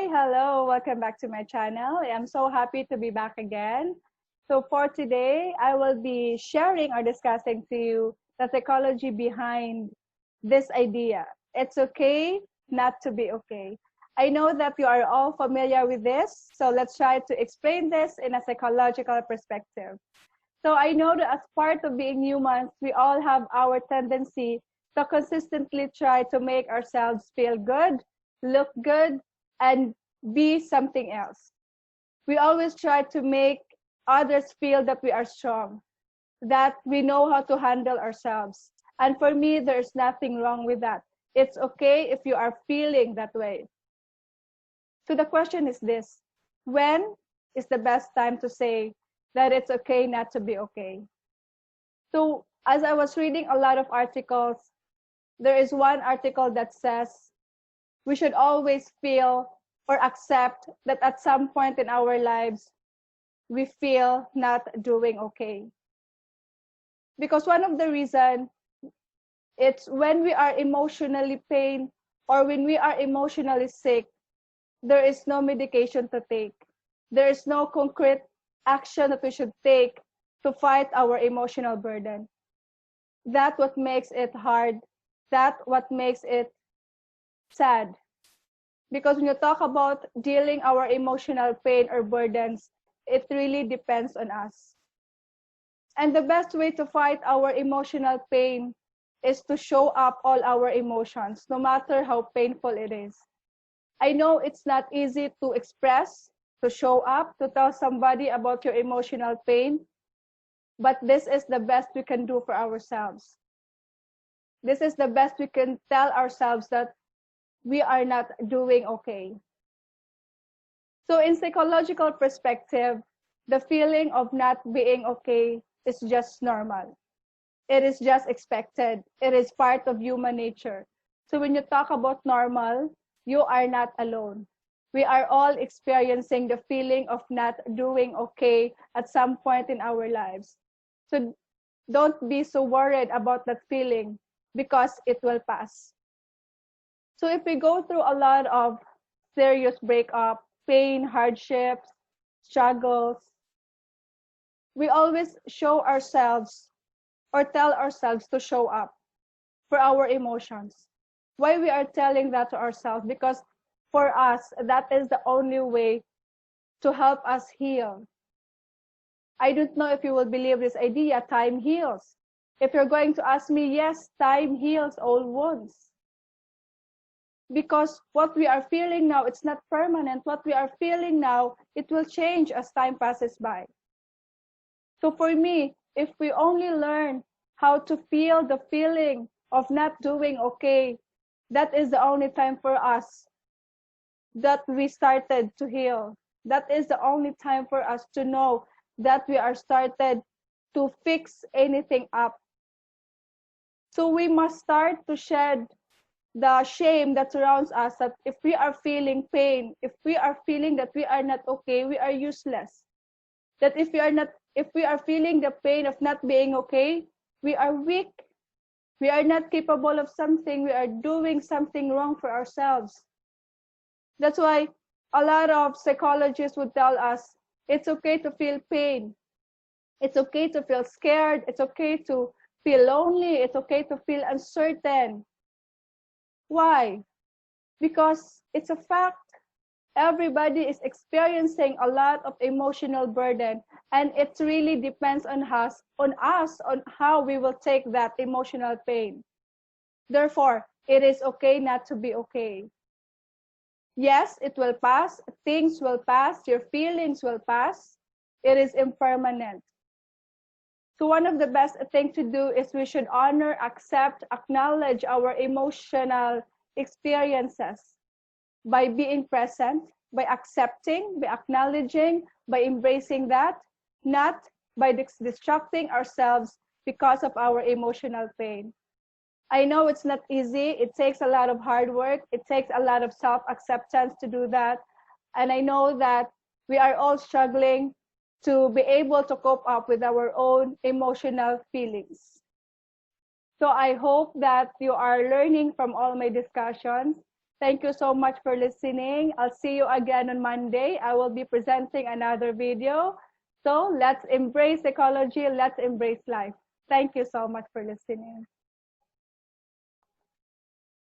Hi, hello, welcome back to my channel. I'm so happy to be back again. So for today, I will be sharing or discussing to you the psychology behind this idea. It's okay not to be okay. I know that you are all familiar with this, so let's try to explain this in a psychological perspective. So I know that as part of being humans, we all have our tendency to consistently try to make ourselves feel good, look good, and be something else. We always try to make others feel that we are strong, that we know how to handle ourselves. And for me, there's nothing wrong with that. It's okay if you are feeling that way. So the question is this: when is the best time to say that it's okay not to be okay? So as I was reading a lot of articles, there is one article that says we should always feel or accept that at some point in our lives, we feel not doing okay. Because one of the reasons, it's when we are emotionally pain or when we are emotionally sick, there is no medication to take. There is no concrete action that we should take to fight our emotional burden. That's what makes it hard. That's what makes it sad. Because when you talk about dealing our emotional pain or burdens, it really depends on us. And the best way to fight our emotional pain is to show up all our emotions, no matter how painful it is. I know it's not easy to express, to show up, to tell somebody about your emotional pain, but this is the best we can do for ourselves. This is the best we can tell ourselves that we are not doing okay. So in psychological perspective, the feeling of not being okay is just normal. It is just expected. It is part of human nature. So when you talk about normal, you are not alone. We are all experiencing the feeling of not doing okay at some point in our lives. So don't be so worried about that feeling because it will pass. So if we go through a lot of serious breakup, pain, hardships, struggles, we always show ourselves or tell ourselves to show up for our emotions. Why we are telling that to ourselves? Because for us, that is the only way to help us heal. I don't know if you will believe this idea, time heals. If you're going to ask me, yes, time heals all wounds. Because what we are feeling now, it's not permanent. What we are feeling now, it will change as time passes by. So for me, if we only learn how to feel the feeling of not doing okay, that is the only time for us that we started to heal. That is the only time for us to know that we are started to fix anything up. So we must start to shed the shame that surrounds us, that if we are feeling pain, if we are feeling that we are not okay, we are useless. That if we are feeling the pain of not being okay, we are weak. We are not capable of something. We are doing something wrong for ourselves. That's why a lot of psychologists would tell us it's okay to feel pain. It's okay to feel scared. It's okay to feel lonely. It's okay to feel uncertain. Why? Because it's a fact. Everybody is experiencing a lot of emotional burden, and it really depends on us on how we will take that emotional pain. Therefore, it is okay not to be okay. Yes, it will pass, things will pass, your feelings will pass. It is impermanent. So one of the best thing to do is we should honor, accept, acknowledge our emotional experiences by being present, by accepting, by acknowledging, by embracing that, not by distracting ourselves because of our emotional pain. I know it's not easy. It takes a lot of hard work. It takes a lot of self-acceptance to do that. And I know that we are all struggling to be able to cope up with our own emotional feelings. So I hope that you are learning from all my discussions. Thank you so much for listening. I'll see you again on Monday. I will be presenting another video. So let's embrace ecology. Let's embrace life. Thank you so much for listening.